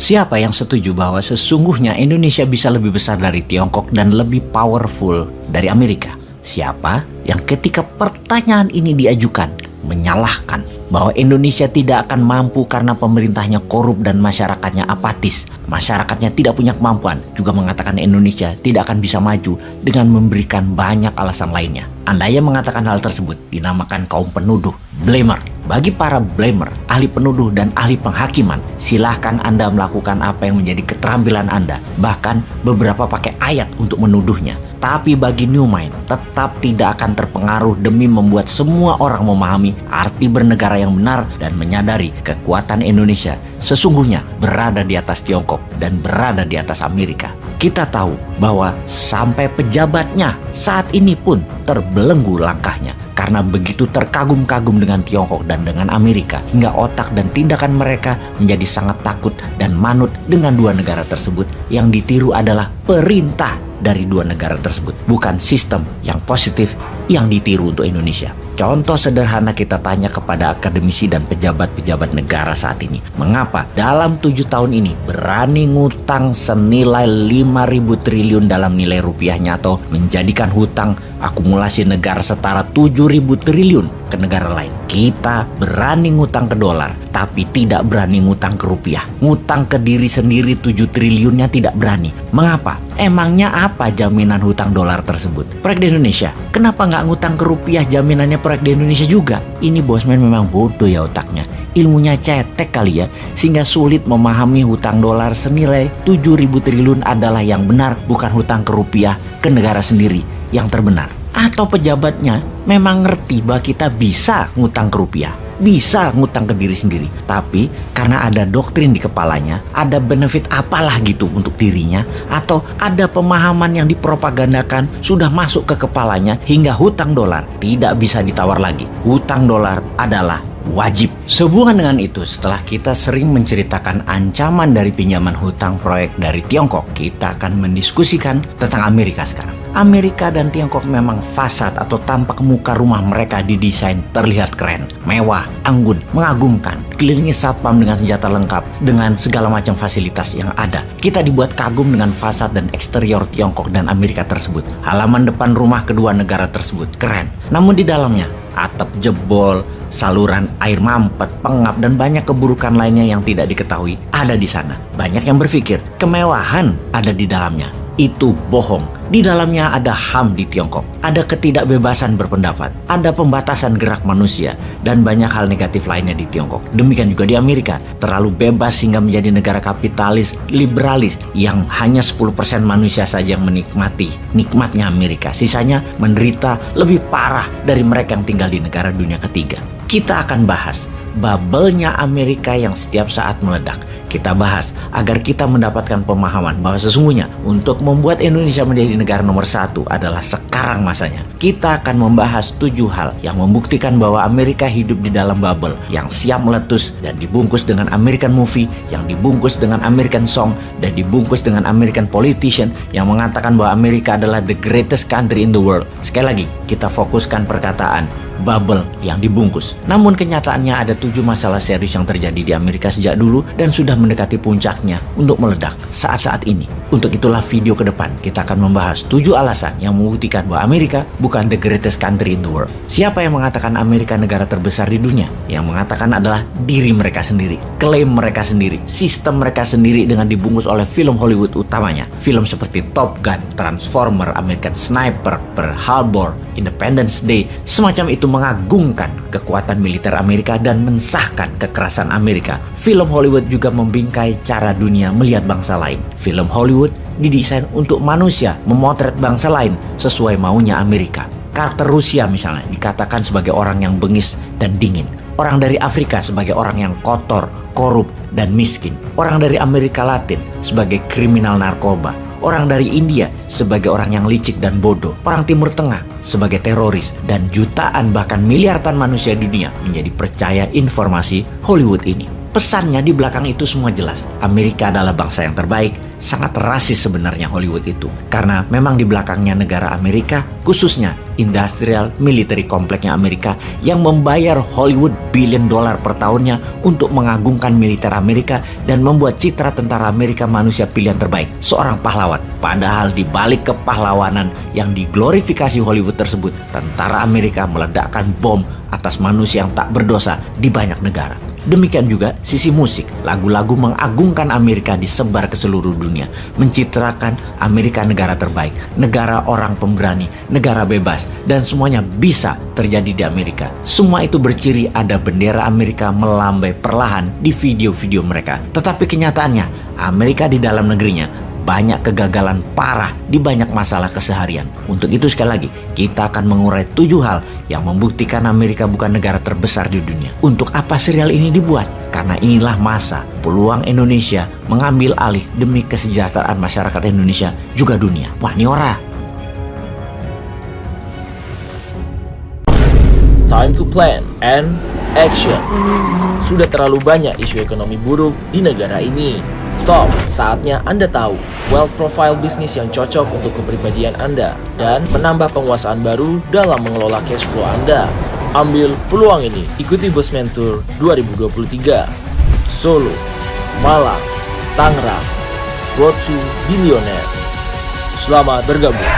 Siapa yang setuju bahwa sesungguhnya Indonesia bisa lebih besar dari Tiongkok dan lebih powerful dari Amerika? Siapa yang ketika pertanyaan ini diajukan menyalahkan bahwa Indonesia tidak akan mampu karena pemerintahnya korup dan masyarakatnya apatis, masyarakatnya tidak punya kemampuan, juga mengatakan Indonesia tidak akan bisa maju dengan memberikan banyak alasan lainnya. Anda yang mengatakan hal tersebut dinamakan kaum penuduh, blamer. Bagi para blamer, ahli penuduh dan ahli penghakiman, silahkan Anda melakukan apa yang menjadi keterampilan Anda, bahkan beberapa pakai ayat untuk menuduhnya. Tapi bagi New Mind, tetap tidak akan terpengaruh demi membuat semua orang memahami arti bernegara yang benar dan menyadari kekuatan Indonesia sesungguhnya berada di atas Tiongkok dan berada di atas Amerika. Kita tahu bahwa sampai pejabatnya saat ini pun terbelenggu langkahnya karena begitu terkagum-kagum dengan Tiongkok dan dengan Amerika, hingga otak dan tindakan mereka menjadi sangat takut dan manut dengan dua negara tersebut. Yang ditiru adalah perintah dari dua negara tersebut, bukan sistem yang positif yang ditiru untuk Indonesia. Contoh sederhana, kita tanya kepada akademisi dan pejabat-pejabat negara saat ini, mengapa dalam 7 tahun ini berani ngutang senilai 5.000 triliun dalam nilai rupiahnya, atau menjadikan hutang akumulasi negara setara 7.000 triliun ke negara lain. Kita berani ngutang ke dolar, tapi tidak berani ngutang ke rupiah. Ngutang ke diri sendiri 7 triliunnya tidak berani. Mengapa? Emangnya apa jaminan hutang dolar tersebut? Proyek di Indonesia. Kenapa nggak ngutang ke rupiah, jaminannya proyek di Indonesia juga? Ini bosman memang bodoh ya otaknya. Ilmunya cetek kali ya, sehingga sulit memahami hutang dolar senilai 7.000 triliun adalah yang benar, bukan hutang ke rupiah ke negara sendiri yang terbenar. Atau pejabatnya memang ngerti bahwa kita bisa ngutang ke rupiah, bisa ngutang ke diri sendiri, tapi karena ada doktrin di kepalanya, ada benefit apalah gitu untuk dirinya, atau ada pemahaman yang dipropagandakan sudah masuk ke kepalanya hingga hutang dolar tidak bisa ditawar lagi. Hutang dolar adalah wajib. Sehubungan dengan itu, setelah kita sering menceritakan ancaman dari pinjaman hutang proyek dari Tiongkok, kita akan mendiskusikan tentang Amerika sekarang. Amerika dan Tiongkok memang fasad atau tampak muka rumah mereka didesain terlihat keren, mewah, anggun, mengagumkan, dikelilingi satpam dengan senjata lengkap, dengan segala macam fasilitas yang ada. Kita dibuat kagum dengan fasad dan eksterior Tiongkok dan Amerika tersebut. Halaman depan rumah kedua negara tersebut keren, namun di dalamnya atap jebol, saluran air mampet, pengap, dan banyak keburukan lainnya yang tidak diketahui ada di sana. Banyak yang berpikir kemewahan ada di dalamnya. Itu bohong. Di dalamnya ada HAM di Tiongkok, ada ketidakbebasan berpendapat, ada pembatasan gerak manusia, dan banyak hal negatif lainnya di Tiongkok. Demikian juga di Amerika, terlalu bebas hingga menjadi negara kapitalis, liberalis, yang hanya 10% manusia saja yang menikmati nikmatnya Amerika. Sisanya menderita lebih parah dari mereka yang tinggal di negara dunia ketiga. Kita akan bahas bubble-nya Amerika yang setiap saat meledak. Kita bahas agar kita mendapatkan pemahaman bahwa sesungguhnya untuk membuat Indonesia menjadi negara nomor 1 adalah sekarang masanya. Kita akan membahas 7 hal yang membuktikan bahwa Amerika hidup di dalam bubble yang siap meletus dan dibungkus dengan American movie, yang dibungkus dengan American song, dan dibungkus dengan American politician yang mengatakan bahwa Amerika adalah the greatest country in the world. Sekali lagi, kita fokuskan perkataan bubble yang dibungkus. Namun kenyataannya ada 7 masalah serius yang terjadi di Amerika sejak dulu dan sudah mendekati puncaknya untuk meledak saat-saat ini. Untuk itulah video ke depan kita akan membahas 7 alasan yang membuktikan bahwa Amerika bukan the greatest country in the world. Siapa yang mengatakan Amerika negara terbesar di dunia? Yang mengatakan adalah diri mereka sendiri, klaim mereka sendiri, sistem mereka sendiri dengan dibungkus oleh film Hollywood utamanya. Film seperti Top Gun, Transformer, American Sniper, Pearl Harbor, Independence Day, semacam itu mengagungkan kekuatan militer Amerika dan mensahkan kekerasan Amerika. Film Hollywood juga membingkai cara dunia melihat bangsa lain. Film Hollywood didesain untuk manusia memotret bangsa lain sesuai maunya Amerika. Karakter Rusia misalnya dikatakan sebagai orang yang bengis dan dingin. Orang dari Afrika sebagai orang yang kotor, korup, dan miskin. Orang dari Amerika Latin sebagai kriminal narkoba. Orang dari India sebagai orang yang licik dan bodoh. Orang Timur Tengah sebagai teroris. Dan jutaan bahkan miliaran manusia di dunia menjadi percaya informasi Hollywood ini. Pesannya di belakang itu semua jelas. Amerika adalah bangsa yang terbaik. Sangat rasis sebenarnya Hollywood itu. Karena memang di belakangnya negara Amerika, khususnya industrial military kompleknya Amerika yang membayar Hollywood billion dollar per tahunnya untuk mengagungkan militer Amerika dan membuat citra tentara Amerika manusia pilihan terbaik, seorang pahlawan. Padahal di balik kepahlawanan yang diglorifikasi Hollywood tersebut, tentara Amerika meledakkan bom atas manusia yang tak berdosa di banyak negara. Demikian juga sisi musik, lagu-lagu mengagungkan Amerika disebar ke seluruh dunia, mencitrakan Amerika negara terbaik, negara orang pemberani, negara bebas, dan semuanya bisa terjadi di Amerika. Semua itu berciri ada bendera Amerika melambai perlahan di video-video mereka. Tetapi kenyataannya, Amerika di dalam negerinya banyak kegagalan parah di banyak masalah keseharian. Untuk itu sekali lagi, kita akan mengurai 7 hal yang membuktikan Amerika bukan negara terbesar di dunia. Untuk apa serial ini dibuat? Karena inilah masa peluang Indonesia mengambil alih demi kesejahteraan masyarakat Indonesia juga dunia. Wah, ini ora. Time to plan and action. Sudah terlalu banyak isu ekonomi buruk di negara ini. Stop, saatnya Anda tahu wealth profile bisnis yang cocok untuk kepribadian Anda dan menambah penguasaan baru dalam mengelola cash flow Anda. Ambil peluang ini, ikuti Bosman Tour 2023 Solo, Malang, Tangerang, Road to Billionaire. Selamat bergabung.